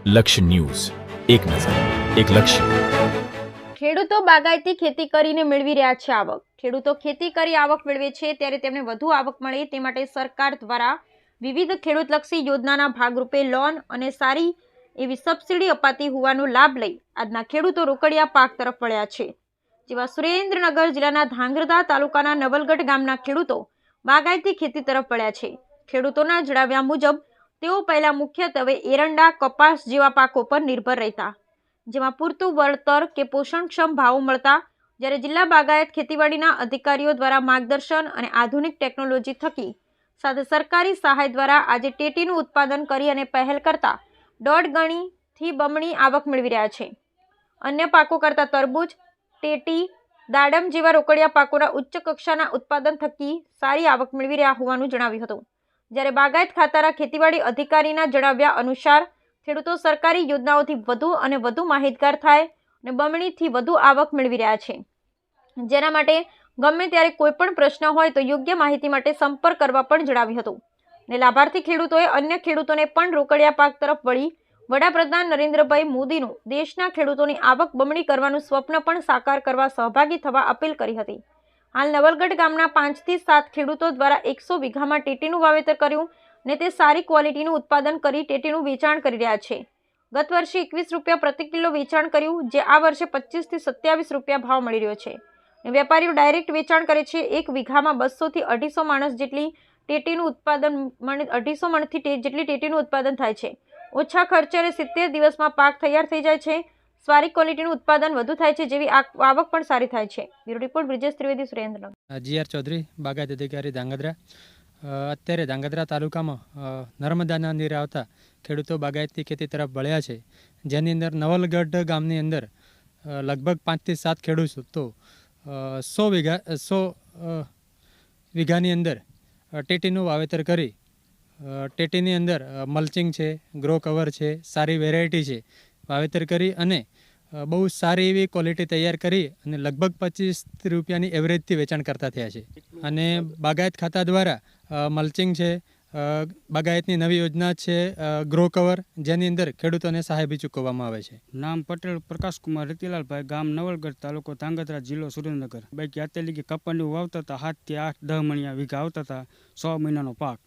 લક્ષ્ય ન્યૂઝ, એક નજર, એક લક્ષ્ય. ખેડૂતો બાગાયતી ખેતી કરીને મેળવી રહ્યા છે આવક. ખેડૂતો ખેતી કરી આવક મેળવે છે ત્યારે તેમને વધુ આવક મળે તે માટે સરકાર દ્વારા વિવિધ ખેડૂતલક્ષી યોજનાના ભાગરૂપે લોન અને સારી એવી સબસિડી અપાતી હોવાનો લાભ લઈ આજના ખેડૂતો રોકડિયા પાક તરફ વળ્યા છે. જેવા સુરેન્દ્રનગર જિલ્લાના ધાંગધ્રા તાલુકાના નવલગઢ ગામના ખેડૂતો બાગાયતી ખેતી તરફ વળ્યા છે. ખેડૂતોના જણાવ્યા મુજબ તેઓ પહેલા મુખ્યત્વે એરંડા, કપાસ જેવા પાકો પર નિર્ભર રહેતા, જેમાં પૂરતું વળતર કે પોષણક્ષમ ભાવો મળતા, જ્યારે જિલ્લા બાગાયત ખેતીવાડીના અધિકારીઓ દ્વારા માર્ગદર્શન અને આધુનિક ટેકનોલોજી થકી સાથે સરકારી સહાય દ્વારા આજે ટેટીનું ઉત્પાદન કરી અને પહેલ કરતા 1.5 ગણીથી બમણી આવક મેળવી રહ્યા છે. અન્ય પાકો કરતા તરબૂચ, ટેટી, દાડમ જેવા રોકડિયા પાકોના ઉચ્ચ કક્ષાના ઉત્પાદન થકી સારી આવક મેળવી રહ્યા હોવાનું જણાવ્યું હતું. જ્યારે બાગાયત ખાતાના ખેતીવાડી અધિકારીના જણાવ્યા અનુસાર ખેડૂતો સરકારી યોજનાઓથી વધુ અને વધુ માહિતગાર થાય અને બમણીથી વધુ આવક મેળવી રહ્યા છે, જેના માટે ગમે ત્યારે કોઈ પણ પ્રશ્ન હોય તો યોગ્ય માહિતી માટે સંપર્ક કરવા પણ જણાવ્યું હતું. અને લાભાર્થી ખેડૂતોએ અન્ય ખેડૂતોને પણ રોકડિયા પાક તરફ વળી વડાપ્રધાન નરેન્દ્રભાઈ મોદીનું દેશના ખેડૂતોની આવક બમણી કરવાનું સ્વપ્ન પણ સાકાર કરવા સહભાગી થવા અપીલ કરી હતી. હાલ નવલગઢ ગામના 5 થી 7 ખેડૂતો દ્વારા 100 વીઘામાં ટેટીનું વાવેતર કર્યું અને તે સારી ક્વોલિટીનું ઉત્પાદન કરી ટેટીનું વેચાણ કરી રહ્યા છે. ગત વર્ષે 21 રૂપિયા પ્રતિ કિલો વેચાણ કર્યું, જે આ વર્ષે 25 થી 27 રૂપિયા ભાવ મળી રહ્યો છે. વેપારીઓ ડાયરેક્ટ વેચાણ કરે છે. 1 વીઘામાં 200 થી 250 માણસ જેટલી ટેટીનું ઉત્પાદન 250 મણથી જેટલી ટેટીનું ઉત્પાદન થાય છે. ઓછા ખર્ચે અને 70 દિવસમાં પાક તૈયાર થઈ જાય છે. સારી ક્વોલિટીનું ઉત્પાદન વધુ થાય છે, જેવી આવક પણ સારી થાય છે. Bureau report Brijesh Trivedi, Surendranagar. GR Chaudhari, બાગાયત અધિકારી ધાંગધ્રા. અત્યારે ધાંગધ્રા તાલુકામાં નર્મદાના નીરે આવતા ખેડૂતો બાગાયતી ખેતી તરફ વળ્યા છે, જેની અંદર નવલગઢ ગામની અંદર લગભગ 5 થી 7 ખેડૂતો 100 વીઘાની અંદર ટેટીનું વાવેતર કરી ટેટીની અંદર મલ્ચિંગ છે, ગ્રો કવર છે, સારી વેરાયટી છે, વાવેતર કરી અને બહુ સારી એવી ક્વોલિટી તૈયાર કરી અને લગભગ 25 રૂપિયાની એવરેજથી વેચાણ કરતા થયા છે. અને બાગાયત ખાતા દ્વારા મલ્ચિંગ છે, બાગાયતની નવી યોજના છે ગ્રો કવર, જેની અંદર ખેડૂતોને સહાય બી ચૂકવવામાં આવે છે. નામ પટેલ પ્રકાશકુમાર રતિલાલભાઈ, ગામ નવલગઢ, તાલુકો ધાંગધ્રા, જિલ્લો સુરેન્દ્રનગર. બાકી અત્યારે કે કપાસનું વાવતા હતા 7 થી 8-10 મણિયા વીઘા આવતા હતા, 100 મહિનાનો પાક.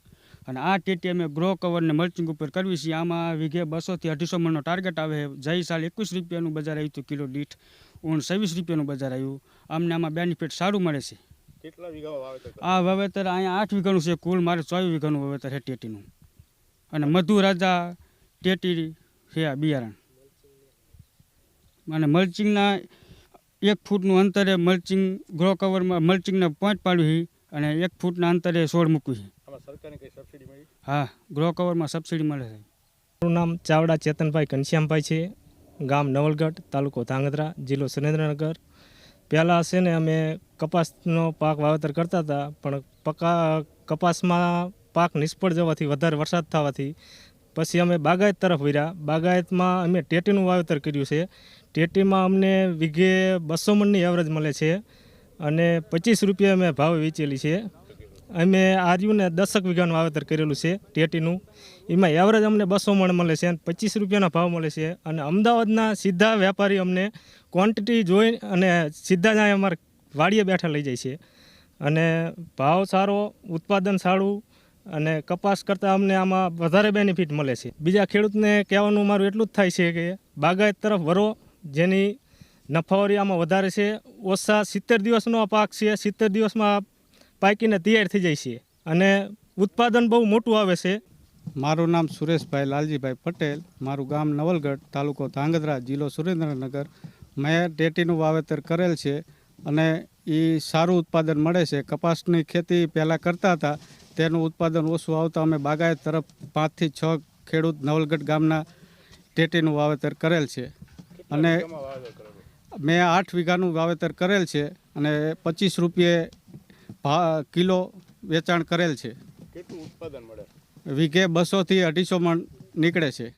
અને આ ટેટી અમે ગ્રો કવર ને મલ્ચિંગ ઉપર કરવી છીએ. આમાં વીઘે 200 થી 250 મણનો ટાર્ગેટ આવે છે. જઈ સાલ 21 રૂપિયાનું બજાર આવ્યું હતું કિલો દીઠ, 26 રૂપિયાનું બજાર આવ્યું. અમને આમાં બેનિફિટ સારું મળે છે. કેટલા વીઘામાં વાવેતર? આ વાવેતર અહીંયા 8 વીઘાનું છે, કુલ મારે 24 વીઘાનું વાવેતર છે ટેટીનું. અને મધુ રાજા ટેટી છે આ બિયારણ. અને મલ્ચિંગના 1 ફૂટનું અંતરે મલ્ચિંગ ગ્રો કવરમાં મલ્ચિંગના પોઈન્ટ પાડ્યું છે અને 1 ફૂટના અંતરે છોડ મૂક્યું છે. સરકારની કઈ સબસિડી મળી? હા, ગ્રો કવરમાં સબસિડી મળે છે. મારું નામ ચાવડા ચેતનભાઈ ઘનશ્યામભાઈ છે, ગામ નવલગઢ, તાલુકો ધાંગધ્રા, જિલ્લો સુરેન્દ્રનગર. પહેલાં છે ને અમે કપાસનો પાક વાવેતર કરતા હતા, પણ કપાસમાં પાક નિષ્ફળ જવાથી, વધારે વરસાદ થવાથી પછી અમે બાગાયત તરફ વળ્યા. બાગાયતમાં અમે ટેટીનું વાવેતર કર્યું છે. ટેટીમાં અમને વીઘે 200 મણની એવરેજ મળે છે અને 25 રૂપિયા અમે ભાવે વેચેલી છે. અમે આર્યુને 10 વીઘાનું વાવેતર કરેલું છે ટેટીનું. એમાં એવરેજ અમને 200 મણ મળે છે અને 25 રૂપિયાના ભાવ મળે છે. અને અમદાવાદના સીધા વેપારી અમને ક્વોન્ટિટી જોઈ અને સીધા જ અહીંયા અમારે વાડીએ બેઠા લઈ જાય છે. અને ભાવ સારો, ઉત્પાદન સારું અને કપાસ કરતાં અમને આમાં વધારે બેનિફિટ મળે છે. બીજા ખેડૂતને કહેવાનું મારું એટલું જ થાય છે કે બાગાયત તરફ વરો, જેની નફાવરી આમાં વધારે છે. ઓછા 70 દિવસનો આ પાક છે, 70 દિવસમાં પાકીને તૈયાર થઈ જાય છે અને ઉત્પાદન બહુ મોટું આવે છે. મારું નામ સુરેશભાઈ લાલજીભાઈ પટેલ, મારું ગામ નવલગઢ, તાલુકો ધાંગધ્રા, જિલ્લો સુરેન્દ્રનગર. મેં ટેટીનું વાવેતર કરેલ છે અને એ સારું ઉત્પાદન મળે છે. કપાસની ખેતી પહેલાં કરતા હતા, તેનું ઉત્પાદન ઓછું આવતા અમે બાગાયત તરફ 5 થી 6 ખેડૂત નવલગઢ ગામના ટેટીનું વાવેતર કરેલ છે. અને મેં 8 વીઘાનું વાવેતર કરેલ છે અને 25 રૂપિયે કિલો વેચાણ કરેલ છે. કેટલું ઉત્પાદન મળે? વીઘે 200 થી 250 મણ નીકળે છે.